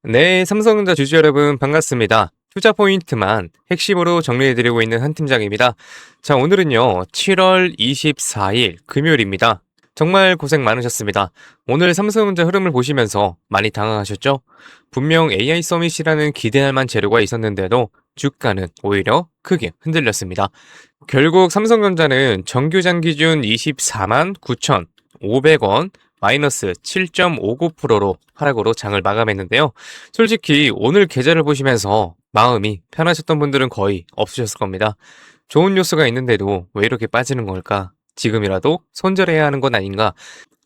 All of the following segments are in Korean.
네, 삼성전자 주주 여러분 반갑습니다. 투자 포인트만 핵심으로 정리해드리고 있는 한 팀장입니다. 자, 오늘은요, 7월 24일 금요일입니다. 정말 고생 많으셨습니다. 오늘 삼성전자 흐름을 보시면서 많이 당황하셨죠? 분명 AI 서밋이라는 기대할 만한 재료가 있었는데도 주가는 오히려 크게 흔들렸습니다. 결국 삼성전자는 정규장 기준 24만 9,500원, 마이너스 7.59%로 하락으로 장을 마감했는데요. 솔직히 오늘 계좌를 보시면서 마음이 편하셨던 분들은 거의 없으셨을 겁니다. 좋은 뉴스가 있는데도 왜 이렇게 빠지는 걸까? 지금이라도 손절해야 하는 건 아닌가?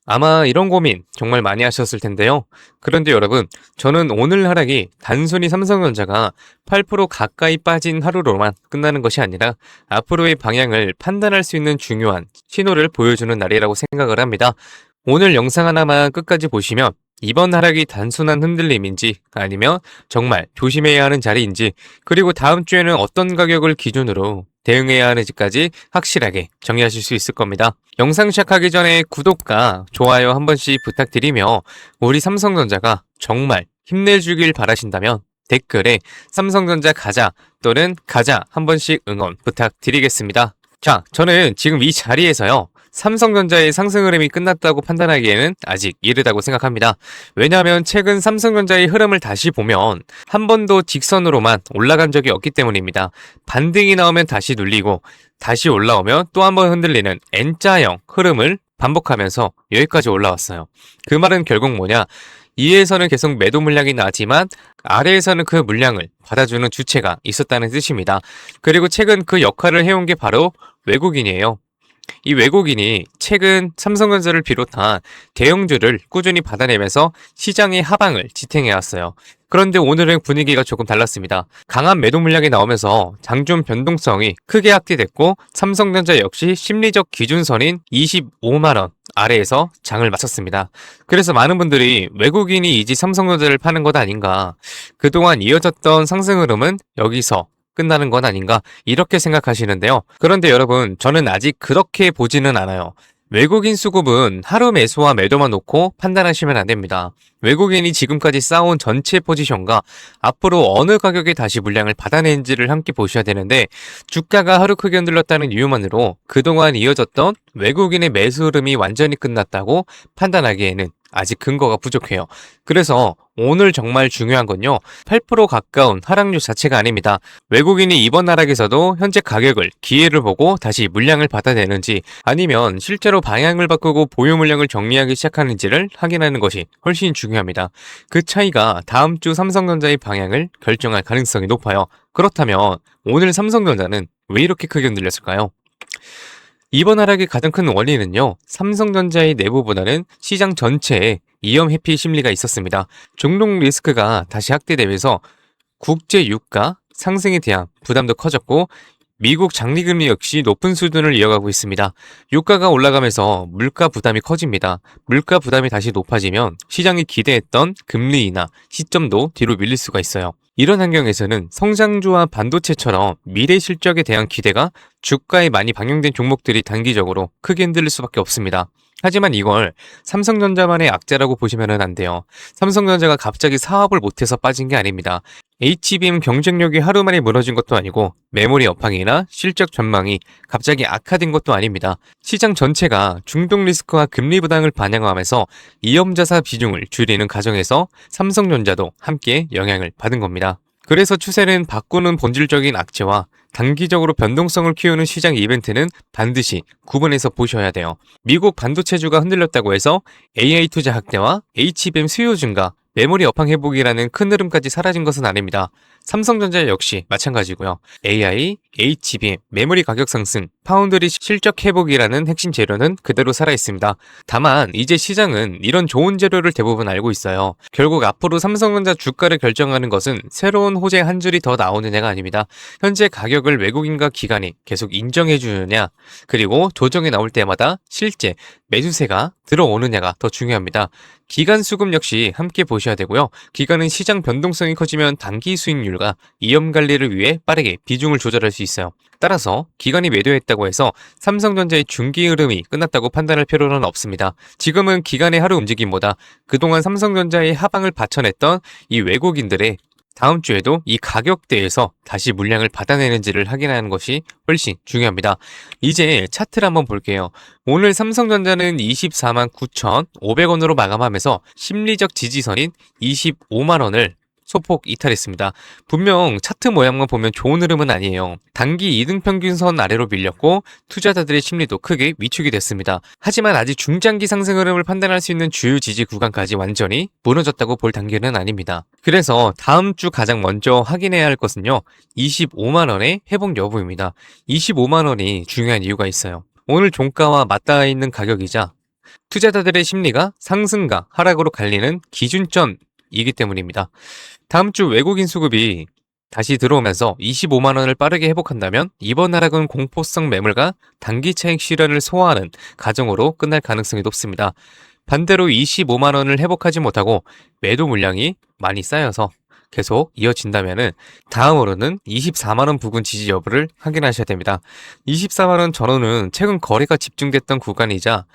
아마 이런 고민 정말 많이 하셨을 텐데요. 그런데 여러분, 저는 오늘 하락이 단순히 삼성전자가 8% 가까이 빠진 하루로만 끝나는 것이 아니라 앞으로의 방향을 판단할 수 있는 중요한 신호를 보여주는 날이라고 생각을 합니다. 오늘 영상 하나만 끝까지 보시면 이번 하락이 단순한 흔들림인지 아니면 정말 조심해야 하는 자리인지, 그리고 다음 주에는 어떤 가격을 기준으로 대응해야 하는지까지 확실하게 정리하실 수 있을 겁니다. 영상 시작하기 전에 구독과 좋아요 한 번씩 부탁드리며, 우리 삼성전자가 정말 힘내주길 바라신다면 댓글에 삼성전자 가자 또는 가자 한 번씩 응원 부탁드리겠습니다. 자, 저는 지금 이 자리에서요, 삼성전자의 상승 흐름이 끝났다고 판단하기에는 아직 이르다고 생각합니다. 왜냐하면 최근 삼성전자의 흐름을 다시 보면 한 번도 직선으로만 올라간 적이 없기 때문입니다. 반등이 나오면 다시 눌리고 다시 올라오면 또 한 번 흔들리는 N자형 흐름을 반복하면서 여기까지 올라왔어요. 그 말은 결국 뭐냐? 위에서는 계속 매도 물량이 나지만 아래에서는 그 물량을 받아주는 주체가 있었다는 뜻입니다. 그리고 최근 그 역할을 해온 게 바로 외국인이에요. 이 외국인이 최근 삼성전자를 비롯한 대형주를 꾸준히 받아내면서 시장의 하방을 지탱해왔어요. 그런데 오늘은 분위기가 조금 달랐습니다. 강한 매도 물량이 나오면서 장중 변동성이 크게 확대됐고, 삼성전자 역시 심리적 기준선인 25만원 아래에서 장을 마쳤습니다. 그래서 많은 분들이 외국인이 이제 삼성전자를 파는 것 아닌가, 그동안 이어졌던 상승 흐름은 여기서 끝나는 건 아닌가, 이렇게 생각하시는데요. 그런데 여러분, 저는 아직 그렇게 보지는 않아요. 외국인 수급은 하루 매수와 매도만 놓고 판단하시면 안 됩니다. 외국인이 지금까지 쌓아온 전체 포지션과 앞으로 어느 가격에 다시 물량을 받아낸지를 함께 보셔야 되는데, 주가가 하루 크게 흔들렸다는 이유만으로 그동안 이어졌던 외국인의 매수 흐름이 완전히 끝났다고 판단하기에는 아직 근거가 부족해요. 그래서 오늘 정말 중요한 건요, 8% 가까운 하락률 자체가 아닙니다. 외국인이 이번 하락에서도 현재 가격을 기회를 보고 다시 물량을 받아내는지, 아니면 실제로 방향을 바꾸고 보유 물량을 정리하기 시작하는지를 확인하는 것이 훨씬 중요합니다. 그 차이가 다음 주 삼성전자의 방향을 결정할 가능성이 높아요. 그렇다면 오늘 삼성전자는 왜 이렇게 크게 흔들렸을까요? 이번 하락의 가장 큰 원인은요, 삼성전자의 내부보다는 시장 전체에 위험 회피 심리가 있었습니다. 종록 리스크가 다시 확대되면서 국제 유가 상승에 대한 부담도 커졌고, 미국 장리금리 역시 높은 수준을 이어가고 있습니다. 유가가 올라가면서 물가 부담이 커집니다. 물가 부담이 다시 높아지면 시장이 기대했던 금리 인하 시점도 뒤로 밀릴 수가 있어요. 이런 환경에서는 성장주와 반도체처럼 미래 실적에 대한 기대가 주가에 많이 반영된 종목들이 단기적으로 크게 흔들릴 수밖에 없습니다. 하지만 이걸 삼성전자만의 악재라고 보시면 안 돼요. 삼성전자가 갑자기 사업을 못해서 빠진 게 아닙니다. HBM 경쟁력이 하루 만에 무너진 것도 아니고, 메모리 업황이나 실적 전망이 갑자기 악화된 것도 아닙니다. 시장 전체가 중동 리스크와 금리 부담을 반영하면서 위험자산 비중을 줄이는 과정에서 삼성전자도 함께 영향을 받은 겁니다. 그래서 추세는 바꾸는 본질적인 악재와 단기적으로 변동성을 키우는 시장 이벤트는 반드시 구분해서 보셔야 돼요. 미국 반도체주가 흔들렸다고 해서 AI 투자 확대와 HBM 수요 증가, 메모리 업황 회복이라는 큰 흐름까지 사라진 것은 아닙니다. 삼성전자 역시 마찬가지고요. AI, HBM, 메모리 가격 상승, 파운드리 실적 회복이라는 핵심 재료는 그대로 살아있습니다. 다만 이제 시장은 이런 좋은 재료를 대부분 알고 있어요. 결국 앞으로 삼성전자 주가를 결정하는 것은 새로운 호재 한 줄이 더 나오느냐가 아닙니다. 현재 가격을 외국인과 기관이 계속 인정해주느냐, 그리고 조정이 나올 때마다 실제 매수세가 들어오느냐가 더 중요합니다. 기관 수급 역시 함께 보셔야 되고요. 기관은 시장 변동성이 커지면 단기 수익률과 위험 관리를 위해 빠르게 비중을 조절할 수 있어요. 따라서 기관이 매도했다고 해서 삼성전자의 중기 흐름이 끝났다고 판단할 필요는 없습니다. 지금은 기관의 하루 움직임보다 그동안 삼성전자의 하방을 받쳐냈던 이 외국인들의 다음 주에도 이 가격대에서 다시 물량을 받아내는지를 확인하는 것이 훨씬 중요합니다. 이제 차트를 한번 볼게요. 오늘 삼성전자는 24만 9,500원으로 마감하면서 심리적 지지선인 25만 원을 소폭 이탈했습니다. 분명 차트 모양만 보면 좋은 흐름은 아니에요. 단기 이등평균선 아래로 밀렸고 투자자들의 심리도 크게 위축이 됐습니다. 하지만 아직 중장기 상승 흐름을 판단할 수 있는 주요 지지 구간까지 완전히 무너졌다고 볼 단계는 아닙니다. 그래서 다음 주 가장 먼저 확인해야 할 것은요. 25만 원의 회복 여부입니다. 25만 원이 중요한 이유가 있어요. 오늘 종가와 맞닿아 있는 가격이자 투자자들의 심리가 상승과 하락으로 갈리는 기준점이기 때문입니다. 다음 주 외국인 수급이 다시 들어오면서 25만 원을 빠르게 회복한다면 이번 하락은 공포성 매물과 단기 차익 실현을 소화하는 과정으로 끝날 가능성이 높습니다. 반대로 25만 원을 회복하지 못하고 매도 물량이 많이 쌓여서 계속 이어진다면은 다음으로는 24만 원 부근 지지 여부를 확인하셔야 됩니다. 24만 원 전후는 최근 거래가 집중됐던 구간이자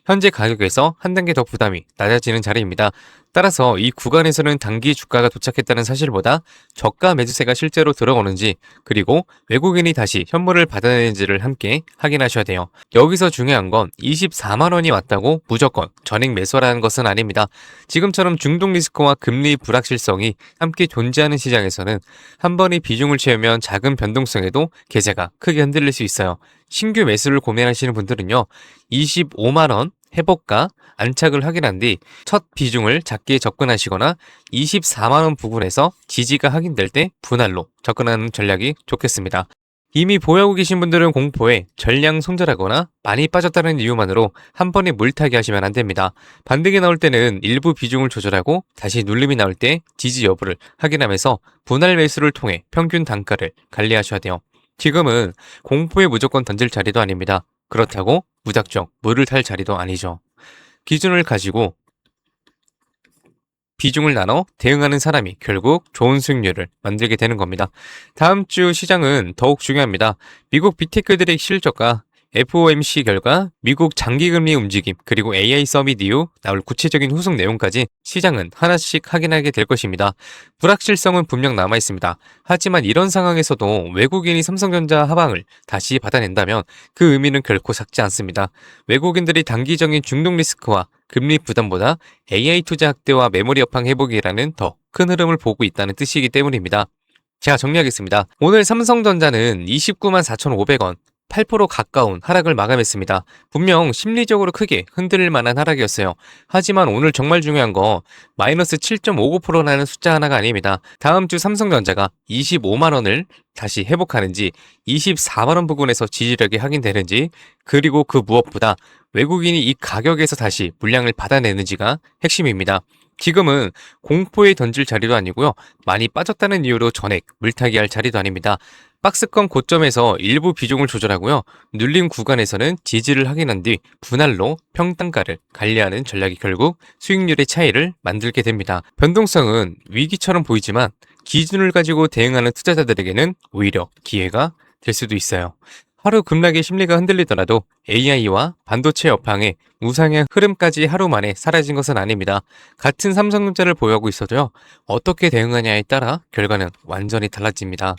현재 가격에서 한 단계 더 부담이 낮아지는 자리입니다. 따라서 이 구간에서는 단기 주가가 도착했다는 사실보다 저가 매수세가 실제로 들어오는지 그리고 외국인이 다시 현물을 받아내는지를 함께 확인하셔야 돼요. 여기서 중요한 건 24만 원이 왔다고 무조건 전액 매수하라는 것은 아닙니다. 지금처럼 중동 리스크와 금리 불확실성이 함께 존재하는 시장에서는 한 번의 비중을 채우면 작은 변동성에도 계좌가 크게 흔들릴 수 있어요. 신규 매수를 고민하시는 분들은요. 25만 원 회복과 안착을 확인한 뒤 첫 비중을 작게 접근하시거나 24만 원 부근에서 지지가 확인될 때 분할로 접근하는 전략이 좋겠습니다. 이미 보유하고 계신 분들은 공포에 전량 손절하거나 많이 빠졌다는 이유만으로 한 번에 물타기 하시면 안 됩니다. 반등이 나올 때는 일부 비중을 조절하고 다시 눌림이 나올 때 지지 여부를 확인하면서 분할 매수를 통해 평균 단가를 관리하셔야 돼요. 지금은 공포에 무조건 던질 자리도 아닙니다. 그렇다고 무작정 물을 탈 자리도 아니죠. 기준을 가지고 비중을 나눠 대응하는 사람이 결국 좋은 수익률을 만들게 되는 겁니다. 다음 주 시장은 더욱 중요합니다. 미국 빅테크들의 실적과 FOMC 결과, 미국 장기금리 움직임, 그리고 AI 서밋 이후 나올 구체적인 후속 내용까지 시장은 하나씩 확인하게 될 것입니다. 불확실성은 분명 남아있습니다. 하지만 이런 상황에서도 외국인이 삼성전자 하방을 다시 받아낸다면 그 의미는 결코 작지 않습니다. 외국인들이 단기적인 중동 리스크와 금리 부담보다 AI 투자 확대와 메모리 업황 회복이라는 더 큰 흐름을 보고 있다는 뜻이기 때문입니다. 제가 정리하겠습니다. 오늘 삼성전자는 294만 4,500원, 8% 가까운 하락을 마감했습니다. 분명 심리적으로 크게 흔들릴 만한 하락이었어요. 하지만 오늘 정말 중요한 거 마이너스 7.59%라는 숫자 하나가 아닙니다. 다음 주 삼성전자가 25만 원을 다시 회복하는지 24만 원 부근에서 지지력이 확인되는지 그리고 그 무엇보다 외국인이 이 가격에서 다시 물량을 받아내는지가 핵심입니다. 지금은 공포에 던질 자리도 아니고요. 많이 빠졌다는 이유로 전액 물타기 할 자리도 아닙니다. 박스권 고점에서 일부 비중을 조절하고요. 눌림 구간에서는 지지를 확인한 뒤 분할로 평단가를 관리하는 전략이 결국 수익률의 차이를 만들게 됩니다. 변동성은 위기처럼 보이지만 기준을 가지고 대응하는 투자자들에게는 오히려 기회가 될 수도 있어요. 하루 급락의 심리가 흔들리더라도 AI와 반도체 업황의 우상향 흐름까지 하루 만에 사라진 것은 아닙니다. 같은 삼성전자를 보유하고 있어도요. 어떻게 대응하냐에 따라 결과는 완전히 달라집니다.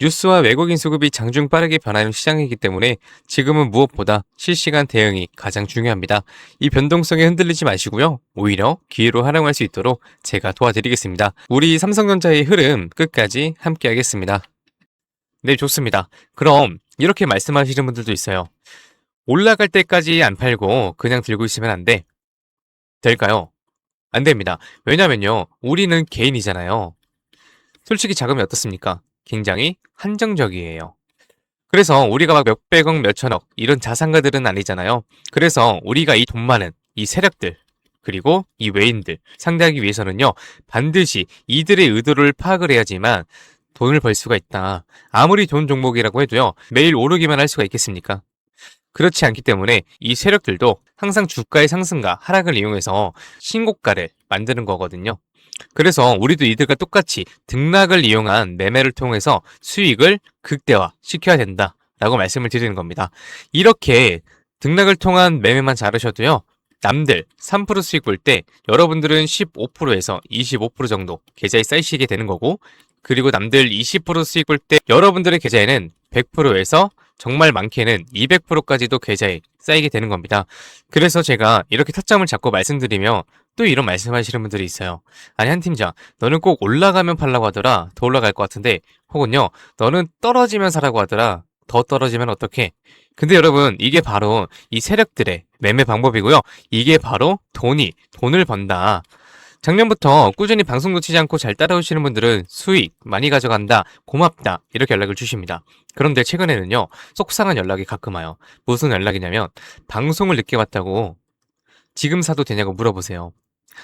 뉴스와 외국인 수급이 장중 빠르게 변하는 시장이기 때문에 지금은 무엇보다 실시간 대응이 가장 중요합니다. 이 변동성에 흔들리지 마시고요. 오히려 기회로 활용할 수 있도록 제가 도와드리겠습니다. 우리 삼성전자의 흐름 끝까지 함께 하겠습니다. 네, 좋습니다. 그럼 이렇게 말씀하시는 분들도 있어요. 올라갈 때까지 안 팔고 그냥 들고 있으면 안 돼. 될까요? 안 됩니다. 왜냐면요. 우리는 개인이잖아요. 솔직히 자금이 어떻습니까? 굉장히 한정적이에요. 그래서 우리가 막 몇백억, 몇천억 이런 자산가들은 아니잖아요. 그래서 우리가 이 돈 많은 이 세력들 그리고 이 외인들 상대하기 위해서는요. 반드시 이들의 의도를 파악을 해야지만 돈을 벌 수가 있다. 아무리 좋은 종목이라고 해도요. 매일 오르기만 할 수가 있겠습니까? 그렇지 않기 때문에 이 세력들도 항상 주가의 상승과 하락을 이용해서 신고가를 만드는 거거든요. 그래서 우리도 이들과 똑같이 등락을 이용한 매매를 통해서 수익을 극대화 시켜야 된다라고 말씀을 드리는 겁니다. 이렇게 등락을 통한 매매만 잘하셔도요. 남들 3% 수익 볼 때 여러분들은 15%에서 25% 정도 계좌에 쌓이시게 되는 거고, 그리고 남들 20% 수익 볼 때 여러분들의 계좌에는 100%에서 정말 많게는 200%까지도 계좌에 쌓이게 되는 겁니다. 그래서 제가 이렇게 타점을 잡고 말씀드리며 또 이런 말씀하시는 분들이 있어요. 아니, 한 팀장, 너는 꼭 올라가면 팔라고 하더라. 더 올라갈 것 같은데. 혹은요, 너는 떨어지면 사라고 하더라. 더 떨어지면 어떡해? 근데 여러분, 이게 바로 이 세력들의 매매 방법이고요. 이게 바로 돈을 번다. 작년부터 꾸준히 방송 놓치지 않고 잘 따라오시는 분들은 수익 많이 가져간다, 고맙다, 이렇게 연락을 주십니다. 그런데 최근에는요, 속상한 연락이 가끔 와요. 무슨 연락이냐면, 방송을 늦게 봤다고 지금 사도 되냐고 물어보세요.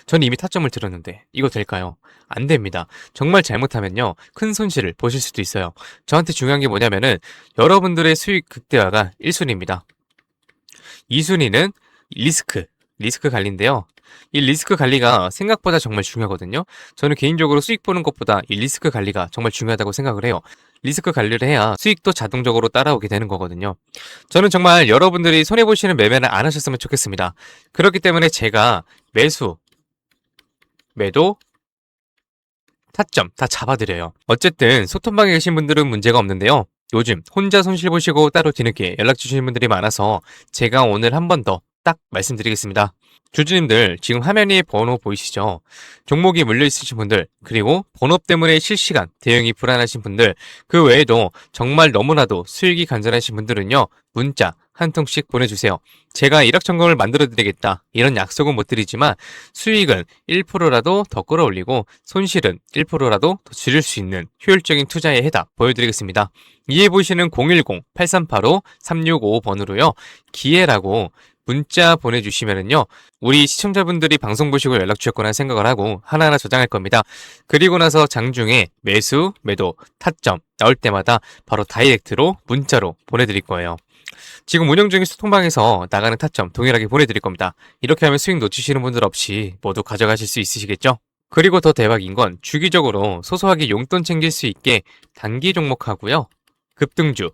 전 이미 타점을 들었는데 이거 될까요? 안 됩니다. 정말 잘못하면요, 큰 손실을 보실 수도 있어요. 저한테 중요한 게 뭐냐면은 여러분들의 수익 극대화가 1순위입니다. 2순위는 리스크 관리인데요. 이 리스크 관리가 생각보다 정말 중요하거든요. 저는 개인적으로 수익 보는 것보다 이 리스크 관리가 정말 중요하다고 생각을 해요. 리스크 관리를 해야 수익도 자동적으로 따라오게 되는 거거든요. 저는 정말 여러분들이 손해보시는 매매를 안 하셨으면 좋겠습니다. 그렇기 때문에 제가 매수, 매도, 타점 다 잡아드려요. 어쨌든 소통방에 계신 분들은 문제가 없는데요. 요즘 혼자 손실 보시고 따로 뒤늦게 연락 주시는 분들이 많아서 제가 오늘 한 번 더 딱 말씀드리겠습니다. 주주님들, 지금 화면 위에 번호 보이시죠? 종목이 물려있으신 분들, 그리고 번호 때문에 실시간 대응이 불안하신 분들, 그 외에도 정말 너무나도 수익이 간절하신 분들은요, 문자 한 통씩 보내주세요. 제가 일확천금을 만들어드리겠다, 이런 약속은 못 드리지만 수익은 1%라도 더 끌어올리고 손실은 1%라도 더 줄일 수 있는 효율적인 투자의 해답 보여드리겠습니다. 이에 보시는 010-8385-3655번으로요, 기회라고 문자 보내주시면은요, 우리 시청자분들이 방송 보시고 연락 주셨거나 생각을 하고 하나하나 저장할 겁니다. 그리고 나서 장중에 매수, 매도, 타점 나올 때마다 바로 다이렉트로 문자로 보내드릴 거예요. 지금 운영 중인 소통방에서 나가는 타점 동일하게 보내드릴 겁니다. 이렇게 하면 수익 놓치시는 분들 없이 모두 가져가실 수 있으시겠죠? 그리고 더 대박인 건 주기적으로 소소하게 용돈 챙길 수 있게 단기 종목하고요, 급등주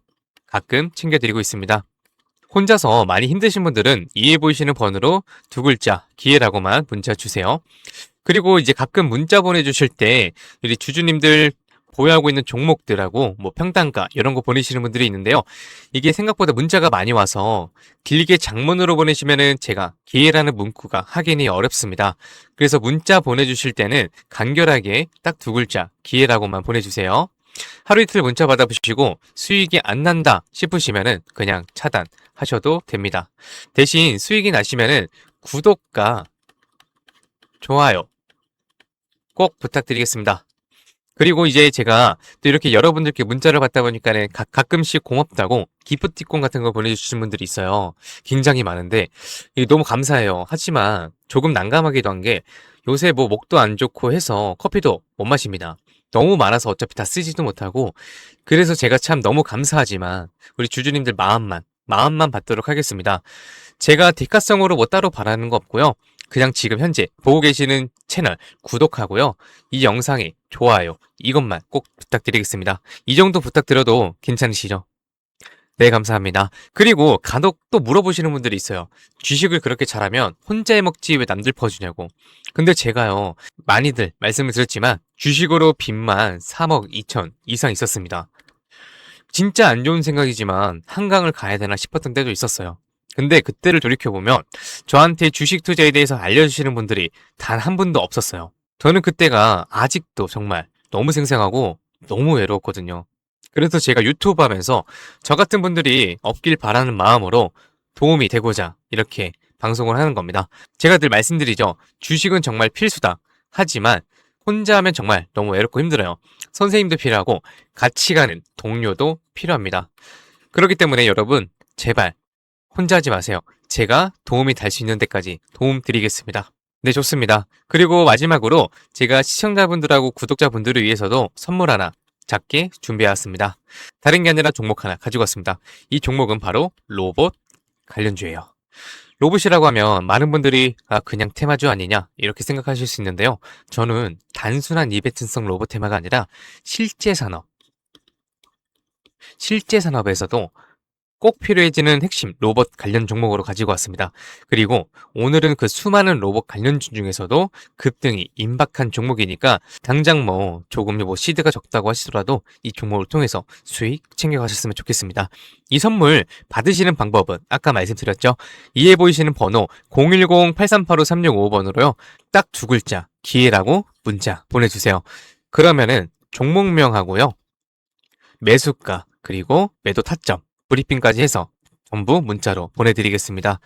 가끔 챙겨드리고 있습니다. 혼자서 많이 힘드신 분들은 이해 보이시는 번호로 두 글자 기회라고만 문자 주세요. 그리고 이제 가끔 문자 보내주실 때 우리 주주님들 보유하고 있는 종목들하고 뭐 평단가 이런 거 보내시는 분들이 있는데요. 이게 생각보다 문자가 많이 와서 길게 장문으로 보내시면은 제가 기회라는 문구가 확인이 어렵습니다. 그래서 문자 보내주실 때는 간결하게 딱 두 글자 기회라고만 보내주세요. 하루 이틀 문자 받아보시고 수익이 안 난다 싶으시면은 그냥 차단하셔도 됩니다. 대신 수익이 나시면은 구독과 좋아요 꼭 부탁드리겠습니다. 그리고 이제 제가 또 이렇게 여러분들께 문자를 받다 보니까는 가끔씩 고맙다고 기프티콘 같은 거 보내주시는 분들이 있어요. 굉장히 많은데 이게 너무 감사해요. 하지만 조금 난감하기도 한 게 요새 뭐 목도 안 좋고 해서 커피도 못 마십니다. 너무 많아서 어차피 다 쓰지도 못하고, 그래서 제가 참 너무 감사하지만 우리 주주님들 마음만 받도록 하겠습니다. 제가 대가성으로 뭐 따로 바라는 거 없고요. 그냥 지금 현재 보고 계시는 채널 구독하고요, 이 영상에 좋아요 이것만 꼭 부탁드리겠습니다. 이 정도 부탁드려도 괜찮으시죠? 네, 감사합니다. 그리고 간혹 또 물어보시는 분들이 있어요. 주식을 그렇게 잘하면 혼자 해먹지 왜 남들 퍼주냐고. 근데 제가요, 많이들 말씀을 드렸지만 주식으로 빚만 3억 2천 이상 있었습니다. 진짜 안 좋은 생각이지만 한강을 가야 되나 싶었던 때도 있었어요. 근데 그때를 돌이켜보면 저한테 주식 투자에 대해서 알려주시는 분들이 단 한 분도 없었어요. 저는 그때가 아직도 정말 너무 생생하고 너무 외로웠거든요. 그래서 제가 유튜브 하면서 저 같은 분들이 없길 바라는 마음으로 도움이 되고자 이렇게 방송을 하는 겁니다. 제가 늘 말씀드리죠. 주식은 정말 필수다. 하지만 혼자 하면 정말 너무 외롭고 힘들어요. 선생님도 필요하고 같이 가는 동료도 필요합니다. 그렇기 때문에 여러분, 제발 혼자 하지 마세요. 제가 도움이 될 수 있는 데까지 도움 드리겠습니다. 네, 좋습니다. 그리고 마지막으로 제가 시청자분들하고 구독자분들을 위해서도 선물 하나 작게 준비해왔습니다. 다른 게 아니라 종목 하나 가지고 왔습니다. 이 종목은 바로 로봇 관련주예요. 로봇이라고 하면 많은 분들이 그냥 테마주 아니냐 이렇게 생각하실 수 있는데요. 저는 단순한 이벤트성 로봇 테마가 아니라 실제 산업, 실제 산업에서도 꼭 필요해지는 핵심 로봇 관련 종목으로 가지고 왔습니다. 그리고 오늘은 그 수많은 로봇 관련주 중에서도 급등이 임박한 종목이니까 당장 조금 시드가 적다고 하시더라도 이 종목을 통해서 수익 챙겨가셨으면 좋겠습니다. 이 선물 받으시는 방법은 아까 말씀드렸죠. 이해 보이시는 번호 010-8385-365번으로요. 딱 두 글자 기회라고 문자 보내주세요. 그러면은 종목명하고요. 매수가 그리고 매도 타점 브리핑까지 해서 전부 문자로 보내드리겠습니다.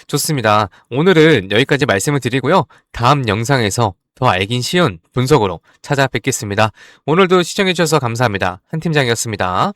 좋습니다. 오늘은 여기까지 말씀을 드리고요. 다음 영상에서 더 알긴 쉬운 분석으로 찾아뵙겠습니다. 오늘도 시청해주셔서 감사합니다. 한 팀장이었습니다.